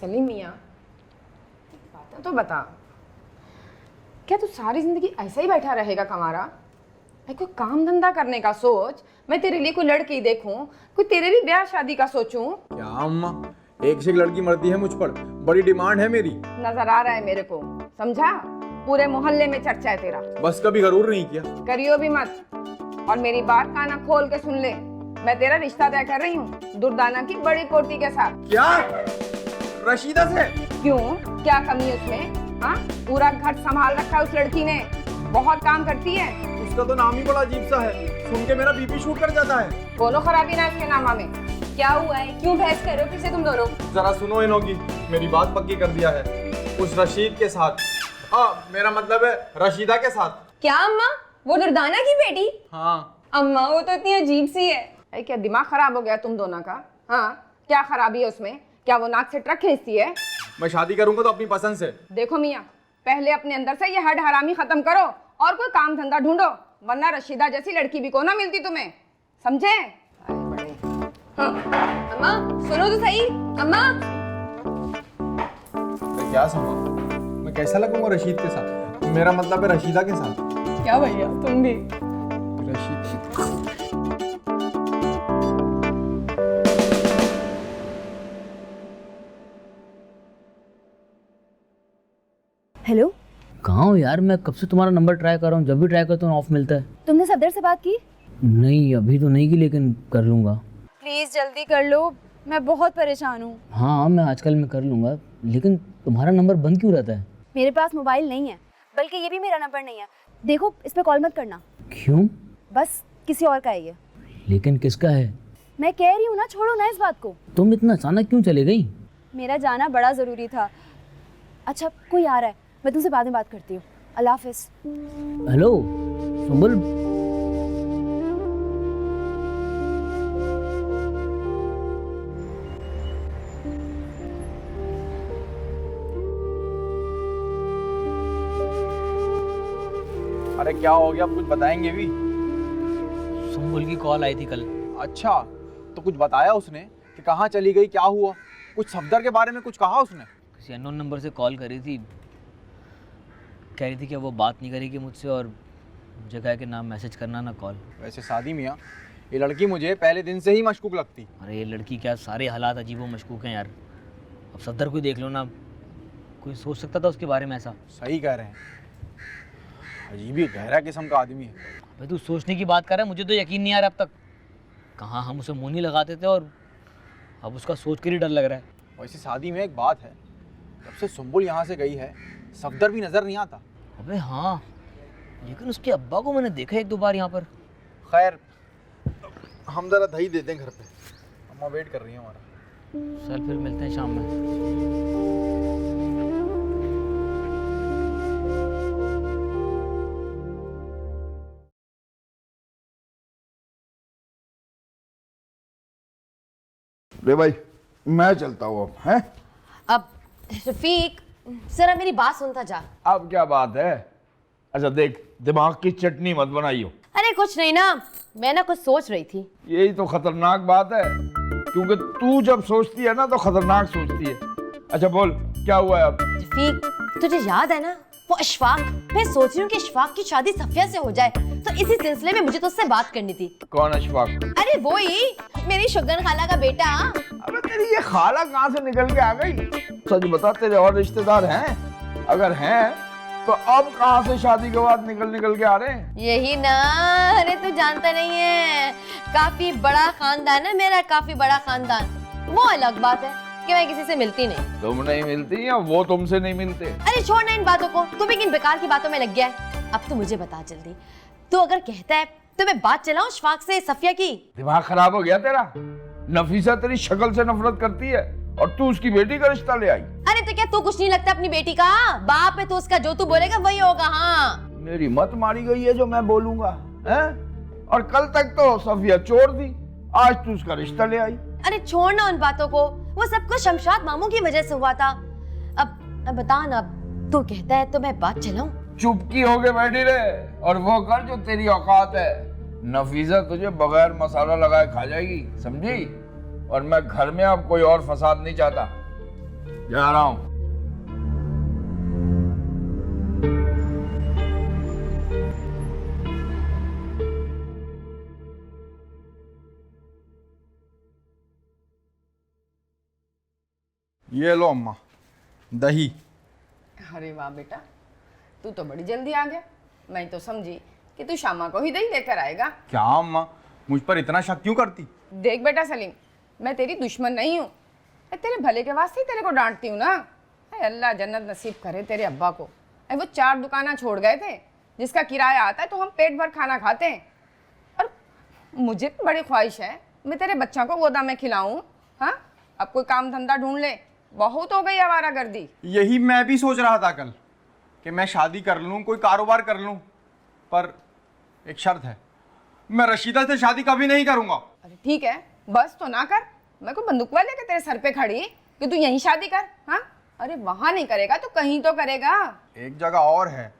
सलीम मियाँ, बातें तो बता, क्या तू सारी जिंदगी ऐसा ही बैठा रहेगा कमारा? भाई कोई काम धंधा करने का सोच। मैं तेरे लिए कोई लड़की देखूं, कोई तेरे भी ब्याह शादी का सोचूं। क्या अम्मा, एक से एक लड़की मरती है मुझ पर, बड़ी डिमांड है मेरी। नजर आ रहा है मेरे को, समझा? पूरे मोहल्ले में चर्चा है तेरा। बस कभी गरूर नहीं किया। करियो भी मत, और मेरी बात काना खोल के सुन ले। मैं तेरा रिश्ता तय कर रही हूँ दुर्दाना की बड़ी पोती के साथ। क्या? रशीदा से? क्यों, क्या कमी है उसमें? हाँ, पूरा घर संभाल रखा है उस लड़की ने, बहुत काम करती है। उसका तो नाम ही बड़ा अजीब सा है, सुन के मेरा बीपी शूट कर जाता है। कोनो खराबी ना इसके नामा में। क्या हुआ है, क्यों बहस कर रहे हो फिर से तुम दोनों? जरा सुनो इनोगी, मेरी बात पक्की कर दिया है उस रशीद के साथ। मेरा मतलब है रशीदा के साथ। क्या अम्मा, वो दुर्दाना की बेटी? हाँ। अम्मा वो तो इतनी अजीब सी है। अरे क्या दिमाग खराब हो गया तुम दोनों का? हाँ, क्या खराबी है उसमें? क्या वो नाक से ट्रक खींचती है? मैं शादी करूंगा तो अपनी पसंद से। देखो मियाँ, पहले अपने अंदर से ये हड हरामी खत्म करो और कोई काम धंधा ढूंढो, वरना रशीदा जैसी लड़की भी को ना मिलती तुम्हें, समझे? हाँ। अम्मा सुनो तो सही। अम्मा तो क्या समझ, मैं कैसा लगूंगा रशीद के साथ? मेरा मतलब है रशीदा के साथ। क्या भैया तुम भी? रशीद। हेलो, कहाँ हो यार? मैं कब से तुम्हारा नंबर ट्राई कर रहा हूँ, जब भी ट्राई करता हूँ ऑफ मिलता है। तुमने सफदर से बात की? नहीं अभी तो नहीं की, लेकिन कर लूँगा। प्लीज जल्दी कर लो, मैं बहुत परेशान हूँ। हाँ मैं आजकल मैं कर लूँगा, लेकिन तुम्हारा नंबर बंद क्यों रहता है? मेरे पास मोबाइल नहीं है, बल्कि ये भी मेरा नंबर नहीं है। देखो इस पे कॉल मत करना। क्यों? बस किसी और का है ये। लेकिन किसका है? मैं कह रही हूँ ना, छोड़ो ना इस बात को। तुम इतना अचानक क्यों चले गई? मेरा जाना बड़ा ज़रूरी था। अच्छा कोई आ रहा है, मैं तुमसे बाद में बात करती हूँ। अल्लाह हाफिज़। हेलो सुंबल। अरे क्या हो गया, आप कुछ बताएंगे भी? सुंबल की कॉल आई थी कल। अच्छा, तो कुछ बताया उसने कि कहाँ चली गई, क्या हुआ? कुछ सफदर के बारे में कुछ कहा उसने? किसी अननोन नंबर से कॉल करी थी, कह रही थी कि वो बात नहीं करेगी मुझसे और मुझे कहा कि ना मैसेज करना ना कॉल। वैसे सादी मियाँ, ये लड़की मुझे पहले दिन से ही मशकूक लगती। अरे ये लड़की क्या, सारे हालात अजीब व मशकूक हैं यार। अब सफदर को देख लो ना, कोई सोच सकता था उसके बारे में ऐसा? सही कह रहे हैं, अजीब ही गहरा किस्म का आदमी है। भाई तू सोचने की बात कर रहा है, मुझे तो यकीन नहीं आ रहा अब तक। कहाँ हम उसे मुँह नहीं लगाते थे और अब उसका सोच कर ही डर लग रहा है। वैसे शादी में एक बात है, जब से सुंबुल यहाँ से गई है सफदर भी नजर नहीं आता। अबे हाँ, लेकिन उसके अब्बा को मैंने देखा एक दो बार यहाँ पर। खैर, हम जरा दही देते हैं घर पे, अम्मा वेट कर रही है हमारा। चल फिर मिलते हैं शाम में। रे भाई, मैं चलता हूँ अब। हैं? अब रफीक जरा मेरी बात सुनता जा। अब क्या बात है? अच्छा देख, दिमाग की चटनी मत बनाइयो। अरे कुछ नहीं ना, मैं ना कुछ सोच रही थी। यही तो खतरनाक बात है, क्योंकि तू जब सोचती है ना तो खतरनाक सोचती है। अच्छा बोल, क्या हुआ है अब? रफीक तुझे याद है ना वो अशफाक? मैं सोच रही हूँ कि अशफाक की शादी सफिया से हो जाए, तो इसी सिलसिले में मुझे तो उससे बात करनी थी। कौन अशफाक? अरे वो ही, मेरी शुगन खाला का बेटा। अबे तेरी ये खाला कहाँ से निकल के आ गई? सच बता, तेरे और रिश्तेदार हैं? अगर हैं तो अब कहाँ से शादी के बाद निकल के आ रहे हैं? यही ना, अरे तू जानता नहीं है, काफी बड़ा खानदान है मेरा, काफी बड़ा खानदान। वो अलग बात है कि मैं किसी से मिलती नहीं। तुम नहीं मिलती या वो तुमसे नहीं मिलते? अरे छोड़ ना इन बातों को, तू भी किन बेकार की बातों में लग गया है। अब तू मुझे बता जल्दी, तू अगर कहता है तो मैं बात चलाऊं अशफाक से सफिया की? दिमाग खराब हो गया तेरा? नफीसा तेरी शक्ल से नफरत करती है और तू उसकी बेटी का रिश्ता ले आई। अरे तो क्या तू कुछ नहीं लगता अपनी बेटी का? बाप है तो उसका, जो तू बोलेगा वही होगा। हाँ मेरी मत मारी गई है जो मैं बोलूंगा, हैं? और कल तक तो सफिया चोर थी, आज तू उसका रिश्ता ले आई। अरे छोड़ ना उन बातों को, वो सब कुछ शमशाद मामू की वजह से हुआ था। अब बता ना, तू कहता है तो मैं बात चलाऊं? चुपकी होके बैठी रहे और वो कर जो तेरी औकात है। नफीसा तुझे बगैर मसाला लगाए खा जाएगी, समझी? और मैं घर में अब कोई और फसाद नहीं चाहता। जा रहा हूँ। ये लो अम्मा, दही। अरे वाह बेटा, तू तो बड़ी जल्दी आ गया। मैं तो समझी कि तू शामा को ही दही लेकर आएगा। क्या अम्मा, मुझ पर इतना शक क्यों करती? देख बेटा सलीम, मैं तेरी दुश्मन नहीं हूँ, मैं तेरे भले के वास्ते ही तेरे को डांटती हूँ ना। अरे अल्लाह जन्नत नसीब करे तेरे अब्बा को। अरे वो 4 दुकाना छोड़ गए थे जिसका किराया आता है तो हम पेट भर खाना खाते हैं। और मुझे भी बड़ी ख्वाहिश है मैं तेरे बच्चों को गोदा में खिलाऊं। हाँ, अब कोई काम धंधा ढूंढ ले, बहुत हो गई आवारागर्दी। यही मैं भी सोच रहा था कल कि मैं शादी कर लूँ, कोई कारोबार कर लूँ, पर एक शर्त है, मैं रशीदा से शादी कभी नहीं करूँगा। अरे ठीक है, बस तो ना कर। मैं कोई बंदूक वाले के तेरे सर पे खड़ी कि तू यहीं शादी कर। हाँ, अरे वहां नहीं करेगा तो कहीं तो करेगा। एक जगह और है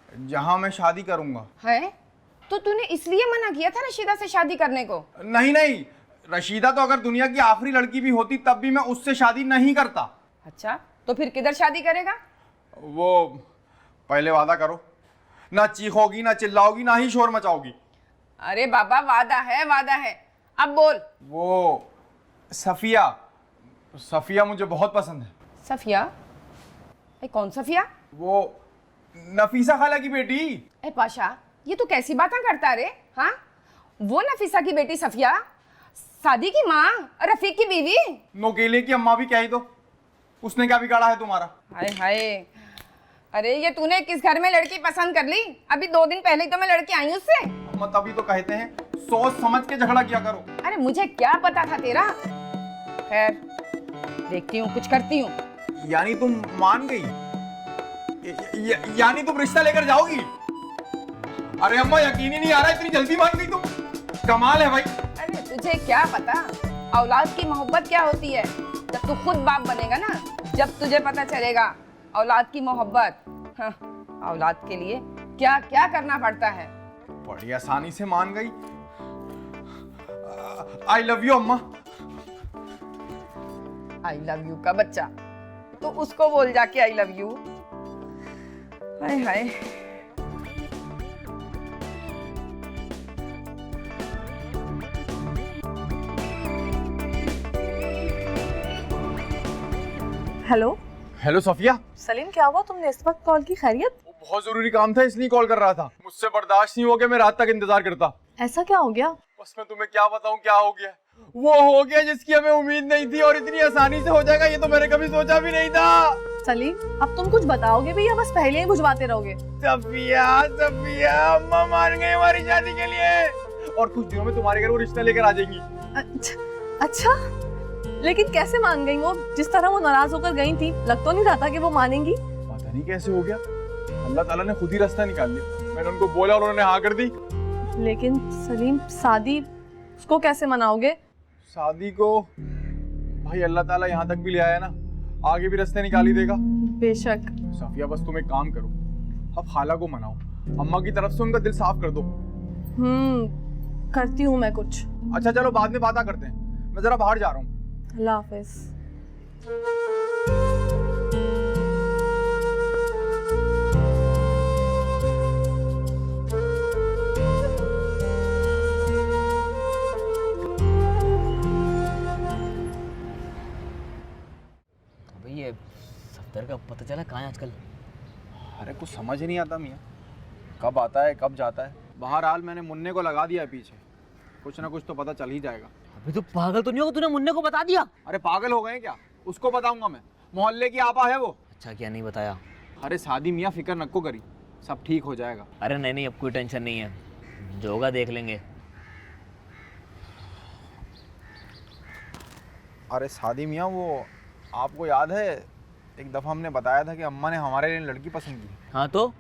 जहाँ मैं शादी करूँगा। है तो तूने इसलिए मना किया था रशीदा से शादी करने को? नहीं नहीं, रशीदा तो अगर दुनिया की आखिरी लड़की भी होती तब भी मैं उससे शादी नहीं करता। अच्छा, तो फिर किधर शादी करेगा? वो पहले वादा करो, ना चीखोगी ना चिल्लाओगी ना ही शोर मचाओगी। अरे बाबा वादा है, वादा है, अब बोल। वो सफिया, सफिया मुझे बहुत पसंद है। सफिया? कौन सफिया? वो नफीसा खाला की बेटी। पाशा, ये तो कैसी बातें करता रे? हाँ, वो नफीसा की बेटी सफिया, सादी की माँ, रफीक की बीवी। नोकेले की अम्मा भी कह ही दो, उसने क्या बिगाड़ा है तुम्हारा? हाय हाय, अरे ये तूने किस घर में लड़की पसंद कर ली? अभी 2 दिन पहले ही तो मैं लड़की आई उससे। अम्मा तभी तो कहते हैं सोच समझ के झगड़ा किया करो। अरे मुझे क्या पता था तेरा। खैर, देखती हूँ, कुछ करती हूँ। यानी तुम मान गई? यानी तुम रिश्ता लेकर जाओगी? अरे अम्मा यकीन ही नहीं आ रहा, इतनी जल्दी मान गई तुम, कमाल है भाई। अरे तुझे क्या पता औलाद की मोहब्बत क्या होती है? जब तू खुद बाप बनेगा ना, जब तुझे पता चलेगा औलाद की मोहब्बत। हाँ, औलाद के लिए क्या क्या करना पड़ता है। बड़ी आसानी से मान गई। आई लव यू अम्मा। आई लव यू का बच्चा, तो उसको बोल जाके I love you. Hi hi. Hello hello Safia. Salim, क्या हुआ? तुमने इस वक्त कॉल की? खैरियत? बहुत जरूरी काम था इसलिए कॉल कर रहा था। मुझसे बर्दाश्त नहीं हो गया, मैं रात तक इंतजार करता। ऐसा क्या हो गया? बस मैं तुम्हें क्या बताऊं क्या हो गया। वो हो गया जिसकी हमें उम्मीद नहीं थी, और इतनी आसानी से हो जाएगा ये तो मैंने कभी सोचा भी नहीं था। सलीम, अब तुम कुछ बताओगे भी या बस पहले ही बुझवाते रहोगे? सफिया, सफिया, अम्मा मान गई हमारी शादी के लिए, और कुछ दिनों में तुम्हारे घर वो रिश्ता लेकर आ जाएंगी। अच्छा, लेकिन कैसे मान गई वो? जिस तरह वो नाराज होकर गई थी, लग तो नहीं रहा था कि वो मानेंगी। पता नहीं कैसे हो गया, अल्लाह ताला ने खुद ही रास्ता निकाल लिया। मैंने उनको बोला और उन्होंने हाँ कर दी। लेकिन सलीम, शादी उसको कैसे मनाओगे? शादी को भाई अल्लाह ताला यहाँ तक भी ले आया ना, आगे भी रास्ते निकाल ही देगा। बेशक। सफिया बस तुम एक काम करो, अब खाला को मनाओ, अम्मा की तरफ से उनका दिल साफ कर दो। करती हूँ मैं कुछ। अच्छा चलो बाद में बात करते हैं, मैं जरा बाहर जा रहा हूँ। अल्लाह हाफिज। अबे ये सफ्दर का पता चला कहाँ है आजकल? अरे कुछ समझ ही नहीं आता मियाँ, कब आता है कब जाता है। बहरहाल मैंने मुन्ने को लगा दिया है पीछे, कुछ ना कुछ तो पता चल ही जाएगा। अबे तू पागल तो नहीं होगा, तूने मुन्ने को बता दिया? अरे पागल हो गए क्या, उसको बताऊंगा मैं, मोहल्ले की आपा है वो। अच्छा क्या नहीं बताया? अरे शादी मियाँ फिक्र नको करी, सब ठीक हो जाएगा। अरे नहीं नहीं, अब कोई टेंशन नहीं है, जो होगा देख लेंगे। अरे शादी मियाँ, वो आपको याद है एक दफ़ा हमने बताया था कि अम्मा ने हमारे लिए लड़की पसंद की। हाँ तो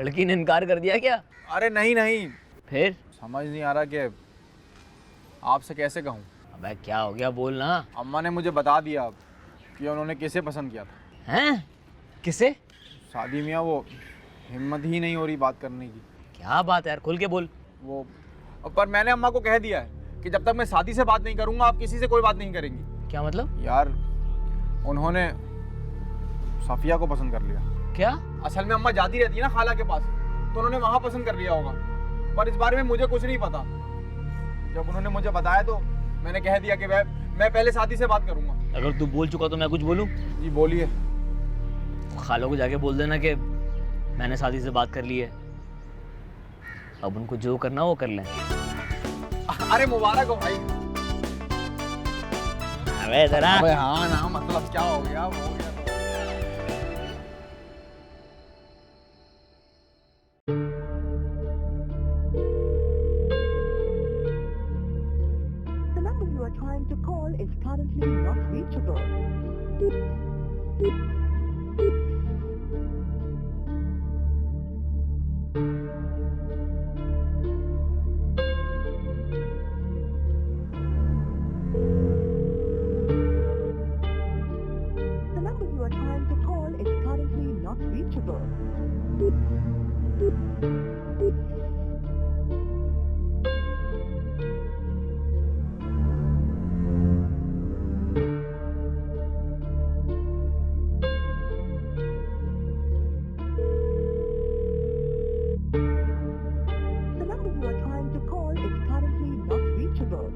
लड़की ने इनकार कर दिया क्या? अरे नहीं नहीं, फिर? समझ नहीं आ रहा कि आपसे कैसे कहूँ। अबे क्या हो गया, बोल ना। अम्मा ने मुझे बता दिया कि उन्होंने किसे पसंद किया था। हैं? किसे? शादी मियाँ, वो हिम्मत ही नहीं हो रही बात करने की। क्या बात है यार, खुल के बोल। वो पर मैंने अम्मा को कह दिया है कि जब तक मैं शादी से बात नहीं करूँगा आप किसी से कोई बात नहीं करेंगी। क्या मतलब? यार उन्होंने सफिया को पसंद कर लिया। क्या? असल में अम्मा जाती रहती है ना खाला के पास, तो उन्होंने वहां पसंद कर लिया होगा, पर इस बारे में मुझे कुछ नहीं पता। जब उन्होंने मुझे बताया तो मैंने कह दिया कि मैं पहले साथी से बात करूंगा। अगर तू बोल चुका तो मैं कुछ बोलूं? जी बोलिए। खालों को जाके बोल देना कि मैंने शादी से बात कर ली है, अब उनको जो करना वो कर लें। अरे मुबारक हो भाई। अबे जरा। अबे हाँ ना, मतलब क्या हो गया, वो हो गया। The number you are trying to call is currently not reachable. The number you are trying to call is currently not reachable. The number you are trying to call is currently not reachable.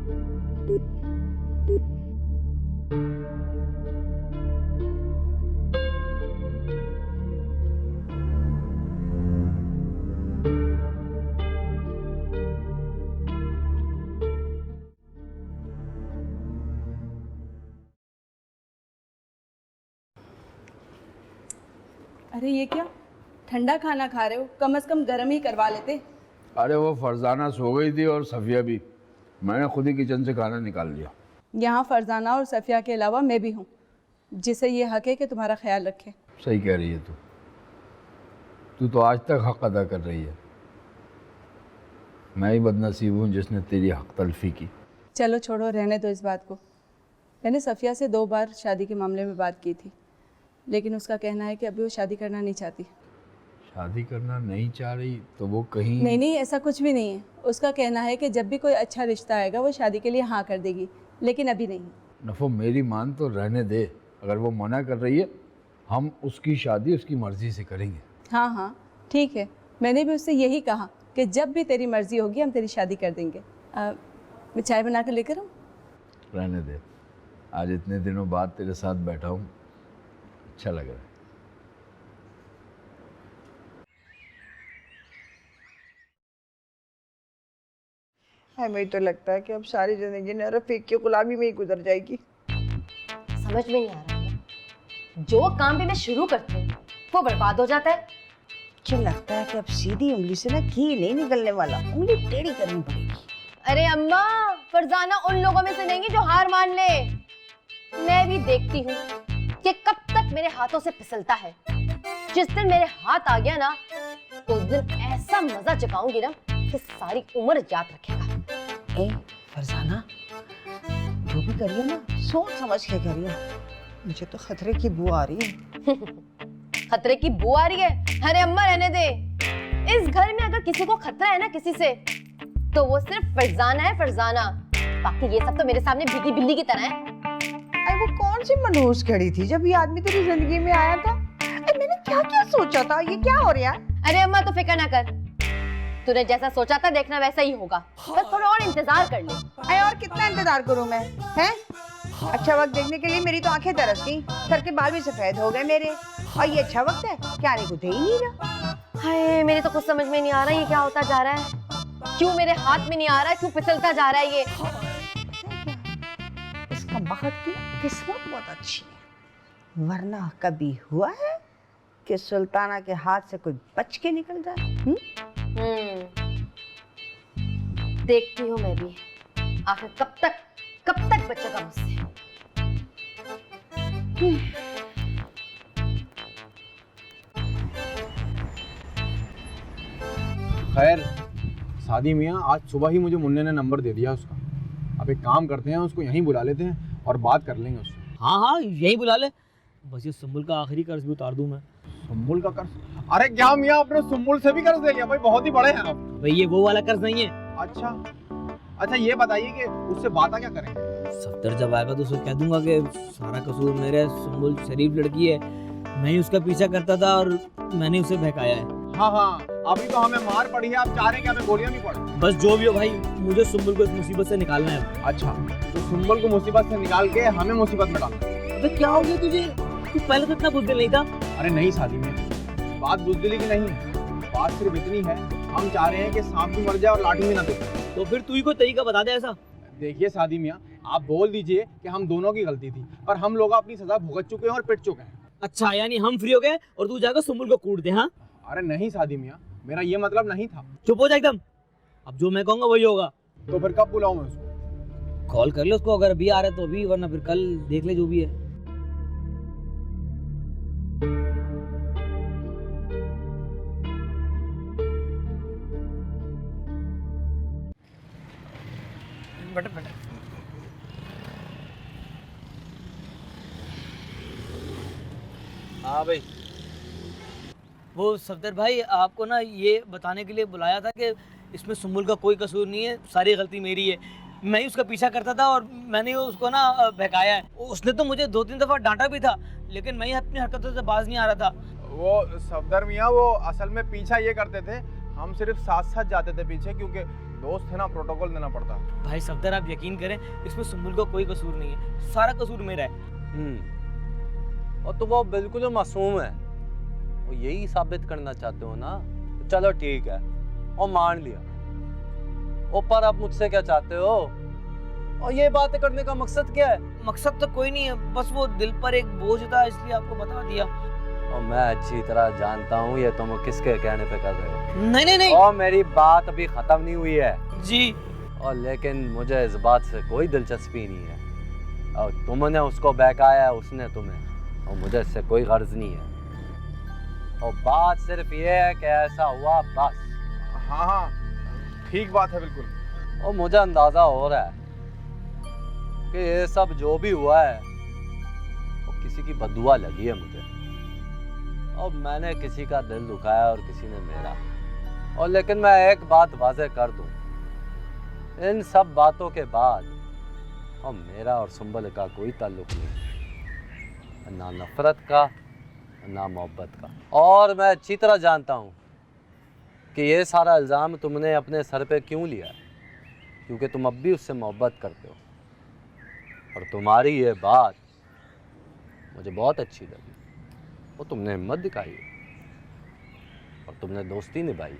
अरे ये क्या ठंडा खाना खा रहे हो? कम से कम गर्म ही करवा लेते। अरे वो फरजाना सो गई थी और सफिया भी, मैंने खुद ही किचन से खाना निकाल लिया। यहाँ फरजाना और सफिया के अलावा मैं भी हूँ, जिसे ये हक है कि तुम्हारा ख्याल रखे। सही कह रही है तू तो आज तक हक अदा कर रही है। मैं ही बदनसीब हूँ जिसने तेरी हक तलफी की। चलो छोड़ो, रहने दो इस बात को। मैंने सफिया से 2 बार शादी के मामले में बात की थी, लेकिन उसका कहना है कि अभी वो शादी करना नहीं चाहती। शादी करना नहीं चाह रही तो वो कहीं नहीं, ऐसा कुछ भी नहीं है। उसका कहना है कि जब भी कोई अच्छा रिश्ता आएगा वो शादी के लिए हाँ कर देगी, लेकिन अभी नहीं। नफो मेरी मान तो रहने दे, अगर वो मना कर रही है हम उसकी शादी उसकी मर्जी से करेंगे। हाँ ठीक है, मैंने भी उससे यही कहा कि जब भी तेरी मर्जी होगी हम तेरी शादी कर देंगे। मैं चाय बना कर लेकर आऊँ? रहने दे, आज इतने दिनों बाद तेरे साथ बैठा हूँ, अच्छा लग रहा है। हमें तो लगता है कि अब सारी जिंदगी ना रफीक की गुलामी में ही गुजर जाएगी। समझ में नहीं आ रहा है, जो काम भी मैं शुरू करती हूँ वो बर्बाद हो जाता है। मुझे लगता है कि अब सीधी उंगली से ना घी नहीं निकलने वाला, उंगली टेढ़ी करनी पड़ेगी। अरे अम्मा, फरजाना उन लोगों में से नहीं जो हार मान ले। मैं भी देखती हूँ कि कब तक मेरे हाथों से फिसलता है। जिस दिन मेरे हाथ आ गया ना, उस दिन ऐसा मजा चुकाऊंगी ना कि सारी उम्र याद रखेगा। ए फरजाना, जो भी करियो ना सोच समझ के करियो, मुझे तो खतरे की बू आ रही है। खतरे की बू आ रही है? अरे अम्मा रहने दे। इस घर में अगर किसी को खतरा है ना किसी से, तो वो सिर्फ फरजाना है, फरजाना। बाकी ये सब तो मेरे सामने भीगी बिल्ली की तरह है। अरे वो कौन सी मनहूस खड़ी थी जब ये आदमी तेरी जिंदगी में आया था? अरे मैंने क्या क्या सोचा था, ये क्या हो रहा है? अरे अम्मा तो फिक्र ना कर, तूने जैसा सोचा था देखना वैसा ही होगा। बस थोड़ा और इंतजार कर ले। अरे और कितना इंतजार करूं मैं, हैं? अच्छा वक्त देखने के लिए मेरी तो आंखें तरस गई, सर के बाल भी सफेद हो गए मेरे। और ये अच्छा वक्त है क्या? नहीं कुछ ही नहीं रहा। हाय, मेरी तो कुछ समझ में नहीं आ रहा ये क्या होता जा रहा है। क्यों मेरे हाथ में नहीं आ रहा है, क्यों फिसलता जा रहा है ये? इसका बहुत की किस्मत बहुत अच्छी है, वरना कभी हुआ है कि सुल्ताना के हाथ से कोई बच के निकल जाए। देखती हूँ मैं भी आखिर कब तक बचेगा मुझसे। खैर सादी मियाँ, आज सुबह ही मुझे मुन्ने ने नंबर दे दिया उसका। अब एक काम करते हैं, उसको यहीं बुला लेते हैं और बात कर लेंगे उससे। हाँ यही बुला ले, बस ये सुम्बुल का आखिरी कर्ज भी उतार दूं मैं। सुम्बुल का कर्ज? अरे क्या मियाँ, आपने सुम्बुल से भी कर्ज ले लिया भाई? बहुत ही बड़े हैं आप। भाई ये वो वाला कर्ज नहीं है। अच्छा ये बताइए कि उससे बात क्या करेंगे? सफ्तर जब आएगा तो उसे कह दूंगा कि सारा कसूर मेरा है, सुम्बुल शरीफ लड़की है, मैं ही उसका पीछा करता था और मैंने उसे बहकाया है। हाँ हाँ, अभी तो हमें मार पड़ी है, आप चाह रहे हैं कि हमें गोलियां भी पड़े। बस जो भी हो भाई, मुझे सुंबुल को इस मुसीबत से निकालना है। अच्छा, तो सुंबल को मुसीबत से निकाल के हमें मुसीबत में डालना। अबे क्या हो गया तुझे? तू पहले तो इतना बुद्धि नहीं था। अरे नहीं शादी में बात बुजदिली की नहीं है, बात सिर्फ इतनी है, हम चाह रहे हैं कि सांप भी मर जाए और लाठी भी ना दे। तो फिर तू ही कोई तरीका बता दे ऐसा। देखिए शादी मियाँ, आप बोल दीजिए कि हम दोनों की गलती थी, पर हम लोग अपनी सजा भुगत चुके हैं और पिट चुके हैं। अच्छा, यानी हम फ्री हो गए और तू जाकर सुंबुल को कूट दे। हाँ, अरे नहीं शादी मियाँ, मेरा ये मतलब नहीं था। चुप हो जा एकदम। अब जो मैं कहूँगा वही होगा। तो फिर कब बुलाऊं मैं उसको? कॉल कर ले उसको, अगर अभी आ रहा है तो अभी, वरना फिर कल देख ले जो भी है। हाँ भाई, वो सफदर भाई आपको ना ये बताने के लिए बुलाया था कि इसमें सुंबुल का कोई कसूर नहीं है, सारी गलती मेरी है। मैं ही उसका पीछा करता था और मैंने उसको ना बहकाया है। उसने तो मुझे 2-3 दफ़ा डांटा भी था, लेकिन मैं ही अपनी हरकतों से बाज नहीं आ रहा था। वो सफदर मियाँ वो असल में पीछा ये करते थे, हम सिर्फ साथ साथ जाते थे पीछे, क्योंकि दोस्त है ना, प्रोटोकॉल देना पड़ता। भाई सफदर, आप यकीन करें, इसमें सुंबुल का कोई कसूर नहीं है, सारा कसूर मेरा है। और तो वो बिल्कुल मासूम है, वो यही साबित करना चाहते हो ना? चलो ठीक है, और मान लिया। और पर आप मुझसे क्या चाहते हो? और ये बातें करने का मकसद क्या है? मकसद तो कोई नहीं है, बस वो दिल पर एक बोझ था, इसलिए आपको बता दिया। और मैं अच्छी तरह जानता हूँ ये तुम किसके कहने पे कर रहे हो। नहीं नहीं नहीं, और मेरी बात अभी खत्म नहीं हुई है जी। और लेकिन मुझे इस बात से कोई दिलचस्पी नहीं है। और तुमने उसको बहकाया है, उसने तुम्हें, और मुझे इससे कोई गर्ज नहीं है। और बात सिर्फ ये है कि ऐसा हुआ बस। हाँ हाँ, ठीक बात है बिल्कुल। और मुझे अंदाजा हो रहा है कि ये सब जो भी हुआ है वो किसी की बददुआ लगी है मुझे। और मैंने किसी का दिल दुखाया और किसी ने मेरा। और लेकिन मैं एक बात वाज़ेह कर दूं, इन सब बातों के बाद और मेरा और सुंबल का कोई ताल्लुक नहीं, ना नफरत का ना मोहब्बत का। और मैं अच्छी तरह जानता हूँ कि ये सारा इल्ज़ाम तुमने अपने सर पे क्यों लिया है, क्योंकि तुम अब भी उससे मोहब्बत करते हो। और तुम्हारी ये बात मुझे बहुत अच्छी लगी, वो तुमने हिम्मत दिखाई और तुमने दोस्ती निभाई।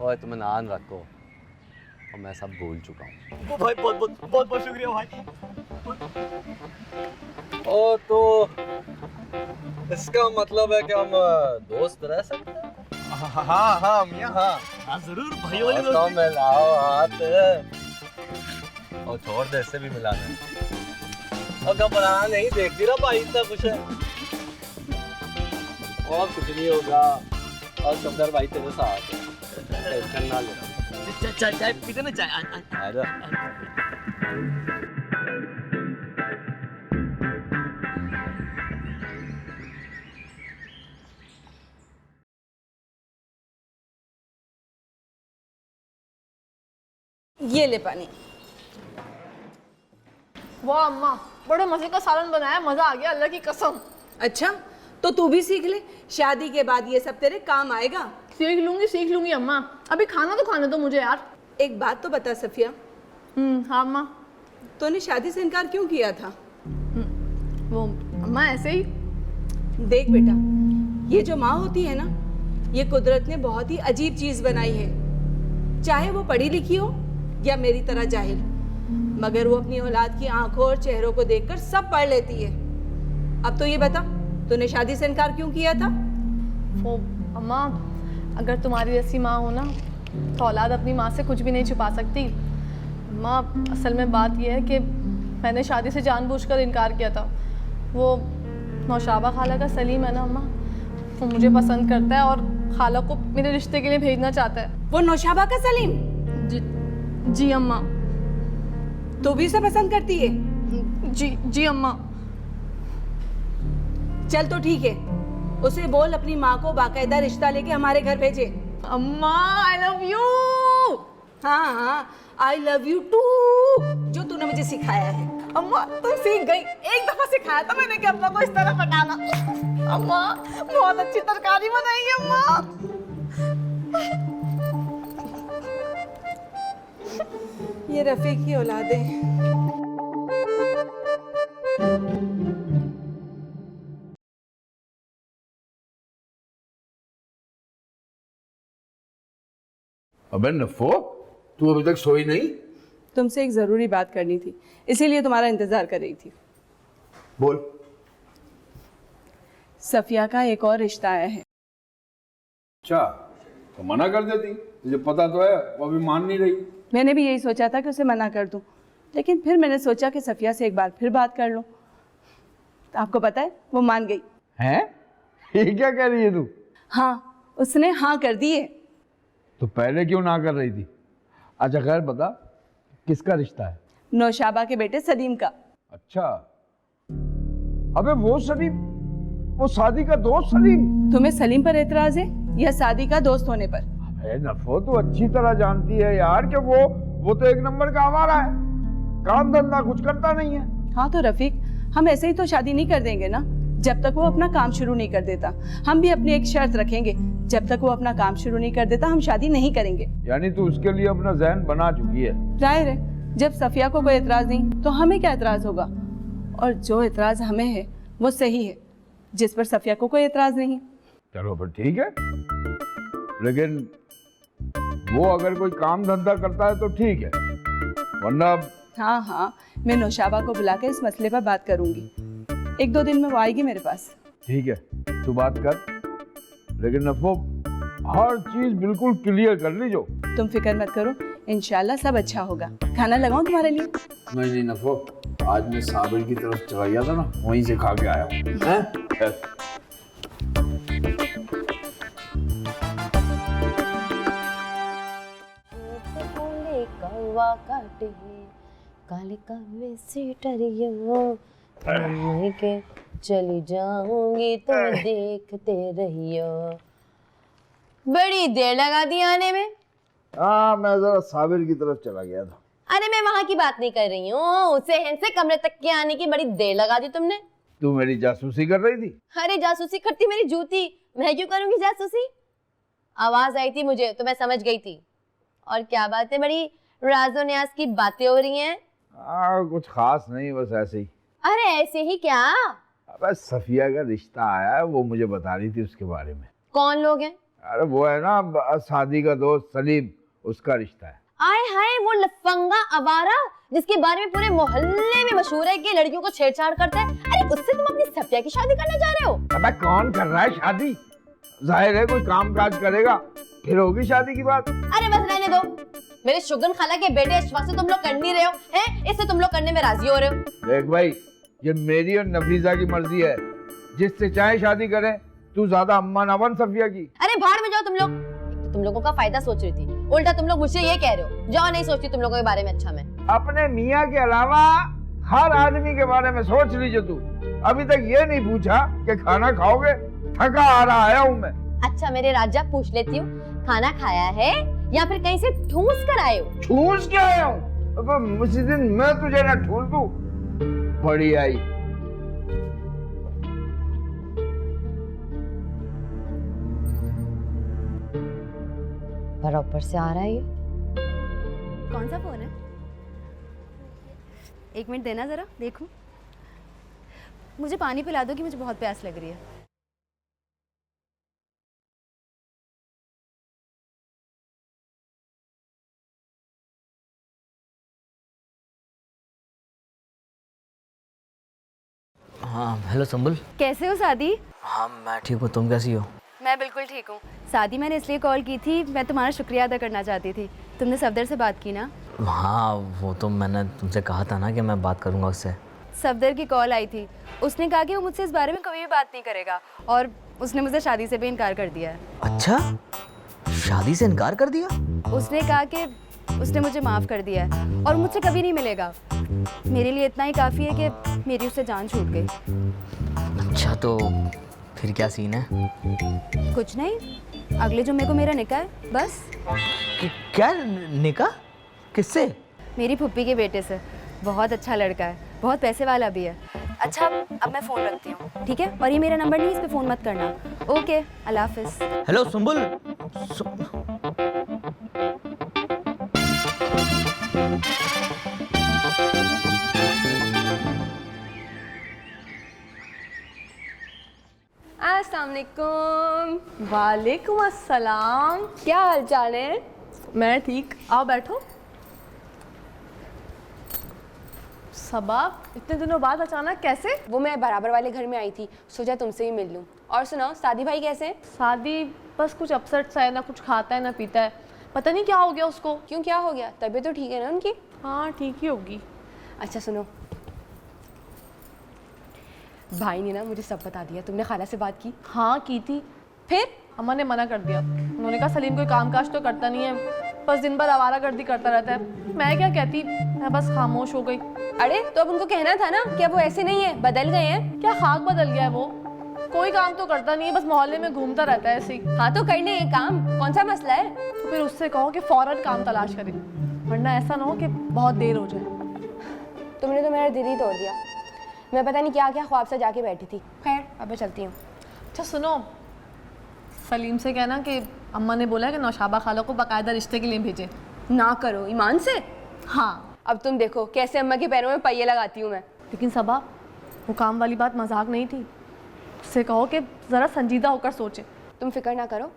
और इत्मीनान रखो, और मैं सब भूल चुका हूँ। भाई बहुत बहुत बहुत बहुत शुक्रिया भाई। और तो इसका मतलब है कि हम दोस्त रह सकते हैं? हाँ हाँ मियाँ, हाँ हाँ जरूर, भाई वाली और तो मिलाओ हाथ और छोड़ दे, इससे भी मिलाना। और घबराना नहीं, देखती रहा भाई इतना कुछ है और कुछ नहीं होगा। और सफदर भाई तेरे साथ है, टेंशन ना ले। चाय पीते ना, चाय। आजा। ये ले पानी। वाह अम्मा, बड़े मजे का सालन बनाया, मजा आ गया, अल्लाह की कसम। अच्छा, तो तू भी सीख ले, शादी के बाद ये सब तेरे काम आएगा। सीख लूंगी अम्मा, अभी खाना तो खाने दो मुझे यार। एक बात तो बता सफिया, हाँ अम्मा। तूने शादी से इनकार क्यों किया था? वो अम्मा ऐसे ही। देख बेटा, ये जो माँ होती है ना, ये कुदरत ने बहुत ही अजीब चीज बनाई है। चाहे वो पढ़ी लिखी हो या मेरी तरह जाहिल, मगर वो अपनी औलाद की आंखों और चेहरों को देखकर सब पढ़ लेती है। अब तो ये बता, तूने शादी से इनकार क्यों किया था? वो अम्मा, अगर तुम्हारी जैसी माँ हो ना, तो औलाद अपनी माँ से कुछ भी नहीं छुपा सकती। अम्मा, असल में बात यह है कि मैंने शादी से जानबूझकर इनकार किया था। वो नौशाबा खाला का सलीम है ना अम्मा, वो मुझे पसंद करता है और खाला को मेरे रिश्ते के लिए भेजना चाहता है। वो नौशाबा का सलीम? जी अम्मा। तू भी उसे पसंद करती है? जी अम्मा। चल तो ठीक है, उसे बोल अपनी माँ को बाकायदा रिश्ता लेके हमारे घर भेजे। अम्मा आई लव यू। हाँ हाँ, आई लव यू टू, जो तूने मुझे सिखाया है। अम्मा तुम सीख गई, एक दफा सिखाया था मैंने कि अम्मा को इस तरह पटाना। अम्मा बहुत अच्छी तरकारी बनाई है अम्मा। ये रफीक की औलादे हैं। अबे नफो, तू अभी तक सोई नहीं? तुमसे एक जरूरी बात करनी थी, इसीलिए तुम्हारा इंतजार कर रही थी। बोल। सफिया का एक और रिश्ता आया है। अच्छा, तो मना कर देती, तुझे पता तो है वो अभी मान नहीं रही। मैंने भी यही सोचा था कि उसे मना कर दूं, लेकिन फिर मैंने सोचा कि सफिया से एक बार फिर बात कर लूं। तो आपको पता है वो मान गई। हैं? ये क्या कह रही है तू? हाँ, उसने हाँ कर दी है। तो पहले क्यों ना कर रही थी? अच्छा खैर बता, किसका रिश्ता है? नौशाबा के बेटे सलीम का। अच्छा, अबे वो सलीम, वो सादी का दोस्त सलीम। तुम्हें सलीम पर एतराज है या सादी का दोस्त होने पर? अबे नफो, तू अच्छी तरह जानती है यार कि वो तो एक नंबर का आवारा है, काम धंधा कुछ करता नहीं है। हाँ तो रफीक, हम ऐसे ही तो शादी नहीं कर देंगे ना, जब तक वो अपना काम शुरू नहीं कर देता। हम भी अपनी एक शर्त रखेंगे, जब तक वो अपना काम शुरू नहीं कर देता हम शादी नहीं करेंगे। यानी तू उसके लिए अपना ज़हन बना चुकी है? जाहिर है, जब सफिया को कोई एतराज नहीं तो हमें क्या एतराज होगा, और जो एतराज हमें है वो सही है, जिस पर सफिया को कोई एतराज नहीं है। चलो फिर ठीक है, लेकिन वो अगर कोई काम धंधा करता है तो ठीक है, वरना। हाँ हाँ, मैं नौशाबा को बुला के इस मसले पर बात करूंगी। 1-2 दिन में वो आएगी मेरे पास। ठीक है, तू बात कर, लेकिन नफो हर चीज बिल्कुल क्लियर कर लीजो। तुम फिक्र मत करो, इंशाल्लाह सब अच्छा होगा। खाना लगाऊं तुम्हारे लिए? नहीं नफो, आज मैं साबिर की तरफ चला गया था ना, वहीं से खा के आया हूँ। काले कावे से डरियो के चली जाऊंगी तो देखते रहियो। बड़ी देर लगा दी आने में। हाँ, मैं जरा साबिर की तरफ चला गया था। अरे मैं वहाँ की बात नहीं कर रही हूँ, हुसैन से कमरे तक के आने की बड़ी देर लगा दी तुमने। तू मेरी जासूसी कर रही थी? अरे जासूसी करती मेरी जूती, मैं क्यों करूंगी जासूसी? आवाज आई थी मुझे तो मैं समझ गई थी। और क्या बात है, बड़ी राज़ो न्याज़ की बातें हो रही हैं? कुछ खास नहीं, बस ऐसे ही। अरे ऐसे ही क्या? अबे सफिया का रिश्ता आया है, वो मुझे बता रही थी उसके बारे में। कौन लोग हैं? अरे वो है ना सादी का दोस्त सलीम, उसका रिश्ता है। आए हाय, वो लफंगा आवारा जिसके बारे में पूरे मोहल्ले में मशहूर है कि लड़कियों को छेड़छाड़ करता है। अरे उससे तुम अपनी सफिया की शादी करने जा रहे हो? अबे कौन कर रहा है शादी? जाहिर है कोई काम काज करेगा फिर होगी शादी की बात। अरे बस रहने दो, मेरे शुगन खाला के बेटे अशफाक से तुम लोग कर नहीं रहे हो हैं, इससे तुम लोग करने में राजी हो रहे हो। देख भाई, ये मेरी और नफीसा की मर्जी है, जिससे चाहे शादी करें। तू ज्यादा अम्मा ना बन सफिया की। अरे भाड़ में जाओ तुम लोग, तो तुम लोगों का फायदा सोच रही थी, उल्टा तुम लोग मुझसे ये कह रहे हो। जाओ, नहीं सोचती तुम लोगों के बारे में अच्छा मैं। अपने मियाँ के अलावा हर आदमी के बारे में सोच लीजिए। तू अभी तक ये नहीं पूछा कि खाना खाओगे? थका आ रहा आया हूँ मैं। अच्छा मेरे राजा, पूछ लेती हूँ, खाना खाया है या फिर कहीं से ठूस कर आए हो? ठूस के आया हूँ? अब उसी दिन मैं तुझे ना ठूस दूं। बड़ी आई। बराबर से आ रहा है ये। कौन सा फोन है? 1 मिनट देना जरा देखूं। मुझे पानी पिला दो कि मुझे बहुत प्यास लग रही है। हाँ हेलो संबुल। कैसे हो सादी? हाँ मैं ठीक हूँ, तुम कैसी हो? मैं बिल्कुल ठीक हूँ। सादी, मैंने इसलिए कॉल की थी, मैं तुम्हारा शुक्रिया अदा करना चाहती थी। तुमने सफदर से बात की ना? हाँ वो तो मैंने तुमसे कहा था ना कि मैं बात करूँगा उससे। सफदर की कॉल आई थी, उसने कहा कि वो मुझसे इस बारे में कभी भी बात नहीं करेगा और उसने मुझे शादी से भी इनकार कर दिया है। अच्छा, शादी से इनकार कर दिया? उसने कहा कि उसने मुझे माफ़ कर दिया है और मुझसे कभी नहीं मिलेगा। मेरे लिए इतना ही काफ़ी है कि मेरी उससे जान छूट गई। अच्छा तो फिर क्या सीन है? कुछ नहीं, अगले जुम्मे को मेरा निकाह है, बस। क्या निकाह? किससे? मेरी फुप्पी के बेटे से। बहुत अच्छा लड़का है, बहुत पैसे वाला भी है। अच्छा अब मैं फ़ोन रखती हूँ, ठीक है? और ये मेरा नंबर नहीं, इस पे फ़ोन मत करना। ओके, अल्लाह हाफिज़। हेलो सुम्बुल। अस्सलाम वालेकुम। वालेकुम अस्सलाम। क्या हाल चाल है? मैं ठीक, आओ बैठो। सबा, इतने दिनों बाद अचानक कैसे? वो मैं बराबर वाले घर में आई थी, सोचा तुमसे ही मिल लूं। और सुनाओ, सादी भाई कैसे हैं? शादी बस कुछ अपसेट सा है, ना कुछ खाता है ना पीता है, पता नहीं क्या हो गया उसको। क्यों, क्या हो गया? तबीयत तो ठीक है ना उनकी? हाँ ठीक ही होगी। अच्छा सुनो, भाई ने ना मुझे सब बता दिया। तुमने खाला से बात की? हाँ की थी। फिर अम्मा ने मना कर दिया। उन्होंने कहा सलीम कोई कामकाज तो करता नहीं है, बस दिन भर आवारागर्दी करता रहता है। मैं क्या कहती, मैं बस खामोश हो गई। अरे तो अब उनको कहना था ना कि अब वो ऐसे नहीं है, बदल गए हैं। क्या खाक बदल गया है वो? कोई काम तो करता नहीं है, बस मोहल्ले में घूमता रहता है ऐसे ही। हाँ तो करने ये काम, कौन सा मसला है? तो फिर उससे कहो कि फौरन काम तलाश करे, वरना ऐसा ना हो कि बहुत देर हो जाए। तुमने तो मेरा दिल ही तोड़ दिया। मैं पता नहीं क्या क्या ख्वाब से जाके बैठी थी। खैर अब मैं चलती हूँ। अच्छा सुनो, सलीम से कहना कि अम्मा ने बोला है कि नौशाबा खाला को बाकायदा रिश्ते के लिए भेजे। ना करो, ईमान से। हाँ अब तुम देखो कैसे अम्मा के पैरों में पहिए लगाती हूँ मैं। लेकिन सबा, वो काम वाली बात मजाक नहीं थी। उससे कहो कि ज़रा संजीदा होकर सोचे। तुम फिक्र ना करो,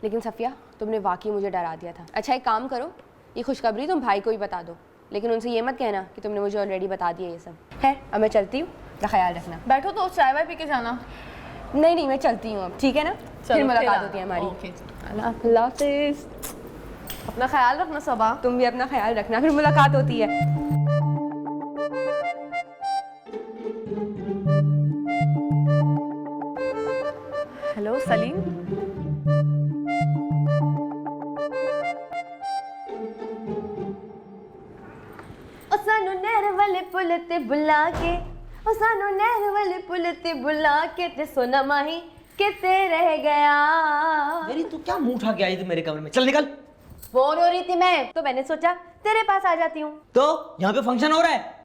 लेकिन सफ़िया तुमने वाकई मुझे डरा दिया था। अच्छा एक काम करो, ये खुशखबरी तुम भाई को ही बता दो, लेकिन उनसे ये मत कहना कि तुमने मुझे ऑलरेडी बता दिया ये सब। है अब मैं चलती हूँ, अपना ख्याल रखना। बैठो तो चाय वाय पी के जाना। नहीं मैं चलती हूँ अब, ठीक है ना? फिर मुलाकात होती है हमारी। ओके, अल्लाह हाफिज़। अपना ख्याल रखना सबा। तुम भी अपना ख्याल रखना, फिर मुलाकात होती है। हेलो सलीम। सानू नहर वाले पुल ते बुला के, ओ सानू नहर वाले पुल ते बुला के, ते सोना माही किते रह गया। मेरी तू क्या मुंह उठा के आई थी मेरे कमरे में? चल निकल। बोर हो रही थी मैं, तो मैंने सोचा तेरे पास आ जाती हूँ। तो यहाँ पे फंक्शन हो रहा है।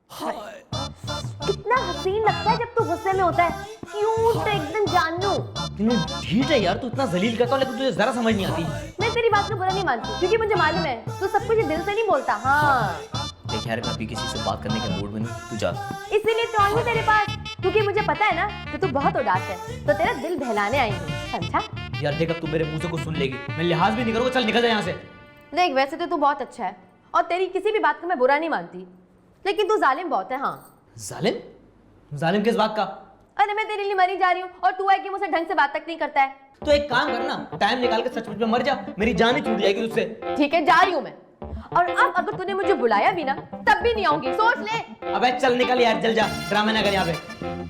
कितना हसीन लगता है जब तू गुस्से में होता है, क्यूट एकदम जानू। इतनी ढीठ है यार, तू इतना जलील करता हो लेकिन तुझे जरा समझ नहीं आती। मैं तेरी बात को बुरा नहीं मानती, क्योंकि मुझे मालूम है तू सब कुछ दिल से नहीं बोलता। हाँ देख यार, मैं अभी किसी से बात करने के मूड में नहीं, तू जा। इसीलिए तो आई हूँ तेरे पास, क्योंकि मुझे पता है ना कि तू बहुत उदास है, तो तेरा दिल बहलाने आई हूँ, समझा? यार देख, अब तू मेरे मुंह से कुछ सुन लेगी, मैं लिहाज भी नहीं करूँगा। चल निकल जा यहाँ से। देख वैसे तो तू बहुत अच्छा है और तेरी किसी भी बात को मैं बुरा नहीं मानती, लेकिन तू जालिम बहुत है। हाँ जालिम? जालिम किस बात का? अरे मैं तेरे लिए मरी जा रही हूँ और तू है कि मुझसे ढंग से बात तक नहीं करता है। तो एक काम करना, टाइम निकाल के सचमुच में मर जा, मेरी जान ही छूट जाएगी तुझसे। ठीक है जा रही हूँ मैं, और अब अगर तूने मुझे बुलाया भी ना तब भी नहीं आऊंगी, सोच ले। अबे चल निकल यार, जल जा, ड्रामा ना कर यहाँ पे।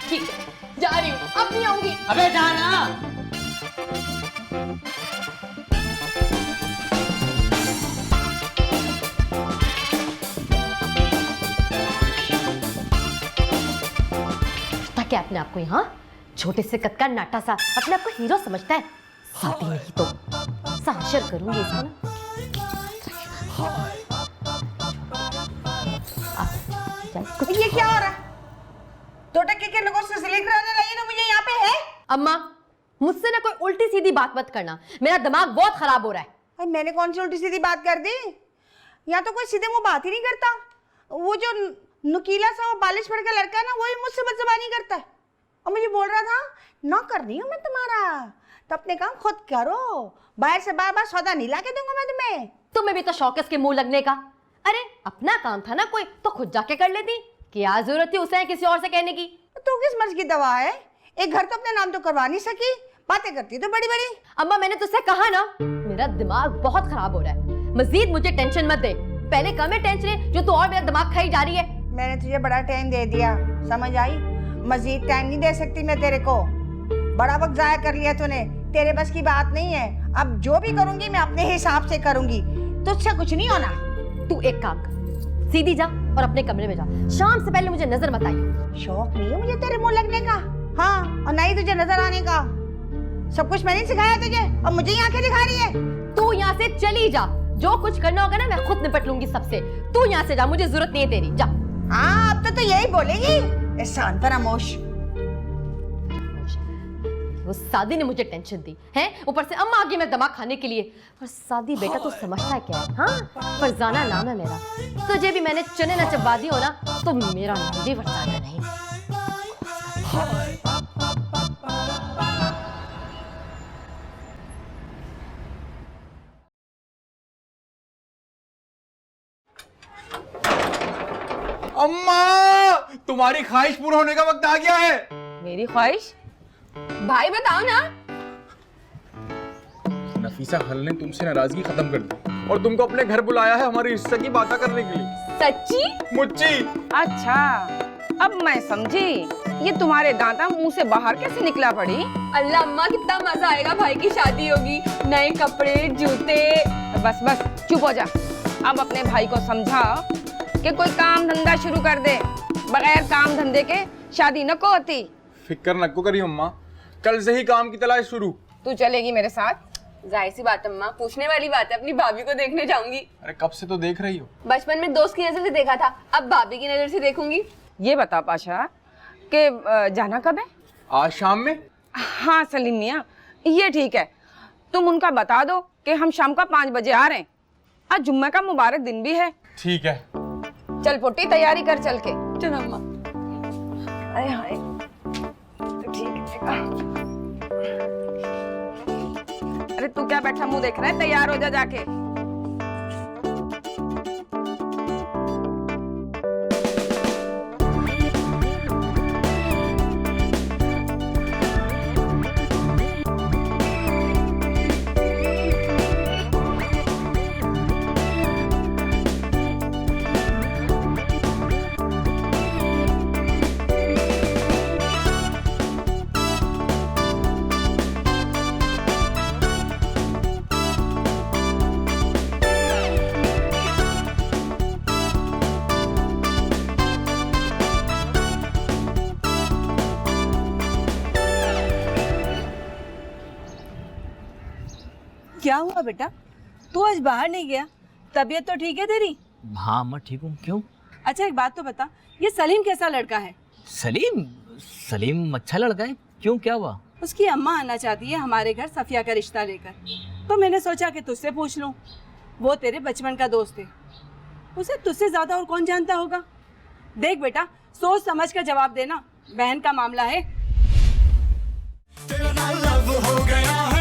ठीक है जा रही हूँ, अब नहीं आऊंगी। अबे जा ना। क्या अपने आप को यहाँ छोटे से कद का नाटा सा अपने आप को हीरो समझता है। साथी नहीं तो साशर करूंगी इसको ना। ये क्या हो रहा है? दो टक्के के लोगों से सिलेक्ट कराने लगी ना मुझे यहाँ पे है? अम्मा मुझसे ना कोई उल्टी सीधी बात मत करना, मेरा दिमाग बहुत खराब हो रहा है। अरे मैंने कौन सी उल्टी सीधी बात कर दी? यहाँ तो कोई सीधे मुंह बात ही नहीं करता। वो जो नुकीला सा वो बालिश पड़ का लड़का है ना, वही मुझसे बदजबानी करता है और मुझे बोल रहा था ना कर रही हूँ मैं तुम्हारा, तो अपने काम खुद करो, बाहर से बार बार सौदा नहीं ला के दूंगा मैं तुम्हें। तुम्हें भी तो शौक है इसके मुंह लगने का। अरे अपना काम था ना कोई तो खुद जाके कर लेती, क्या जरूरत थी उसे किसी और से कहने की? तू किस मर्ज की दवा है? एक घर तो अपने नाम तो करवा नहीं सकी, बातें करती तो बड़ी बड़ी। अम्मा मैंने तुझसे कहा ना, मेरा दिमाग बहुत खराब हो रहा है, मजीद मुझे टेंशन मत दे। पहले कम है टेंशन जो तू और मेरा दिमाग खाई जा रही है। मैंने तुझे बड़ा टाइम दे दिया, समझ आई? मजीद टाइम नहीं दे सकती मैं तेरे को, बड़ा वक्त जाया कर लिया तूने, तेरे बस की बात नहीं है। अब जो भी करूंगी मैं अपने हिसाब से करूंगी, तुझसे कुछ नहीं होना। तू एक काम कर, सीधी जा और अपने कमरे में जा, शाम से पहले मुझे नजर मत आई। शौक नहीं है मुझे तेरे मुंह लगने का, हाँ, और नहीं तुझे नजर आने का। सब कुछ मैंने सिखाया तुझे और मुझे ही आंखें दिखा रही है। तू यहाँ से चली जा, जो कुछ करना होगा ना मैं खुद निपट लूंगी सबसे। तू यहाँ से जा, मुझे जरूरत नहीं है तेरी, जा। हाँ, अब तो यही बोलेगी, एहसान फरामोश। वो शादी ने मुझे टेंशन दी है, ऊपर से अम्मा आ गई मैं दिमाग खाने के लिए। और शादी बेटा तो समझता है क्या है? हाँ, फरजाना नाम है मेरा। तुझे भी मैंने चने न चबा दी हो ना, तो मेरा नाम भी फरजाना नहीं। अम्मा, तुम्हारी ख्वाहिश पूरा होने का वक्त आ गया है। मेरी ख्वाहिश? भाई बताओ ना। नफीसा हल ने तुमसे नाराजगी खत्म कर दी और तुमको अपने घर बुलाया है हमारी हिस्से की बातें करने के लिए। सच्ची? मुच्ची। अच्छा, अब मैं समझी ये तुम्हारे दांता मुंह से बाहर कैसे निकला पड़ी। अल्लाह अम्मा, कितना मजा आएगा, भाई की शादी होगी, नए कपड़े जूते। बस बस चुप हो जा। अब अपने भाई को समझाओ कि कोई काम धंधा शुरू कर दे, बगैर काम धंधे के शादी न को होती। फिक्र न करी अम्मा, कल से ही काम की तलाश शुरू। तू चलेगी मेरे साथ? जाहिर सी बात अम्मा, पूछने वाली बात है, अपनी भाभी को देखने जाऊंगी। अरे कब से तो देख रही हो? बचपन में दोस्त की नजर से देखा था, अब भाभी की नजर से देखूंगी। ये बता पाशा कि जाना कब है? आज शाम में। हाँ सलीम मियाँ, ये ठीक है। तुम उनका बता दो कि हम शाम का 5 बजे आ रहे हैं। आज जुम्मे का मुबारक दिन भी है। ठीक है। चल पोटी, तैयारी कर चल के। चलो अम्मा। अरे हाय, तो ठीक है। अरे तू क्या बैठा मुंह देख रहा है? तैयार हो जा जाके। क्या हुआ बेटा, तू आज बाहर नहीं गया? तबीयत तो ठीक है तेरी? हाँ अम्मा ठीक हूँ। क्यों? अच्छा एक बात तो बता, ये सलीम कैसा लड़का है? सलीम? सलीम अच्छा लड़का है। क्यों, क्या हुआ? उसकी अम्मा आना चाहती है हमारे घर सफिया का रिश्ता लेकर, तो मैंने सोचा कि तुझसे पूछ लूं। वो तेरे बचपन का दोस्त है, उसे तुझसे ज्यादा और कौन जानता होगा। देख बेटा, सोच समझ कर जवाब देना, बहन का मामला है। तेरा लव हो गया।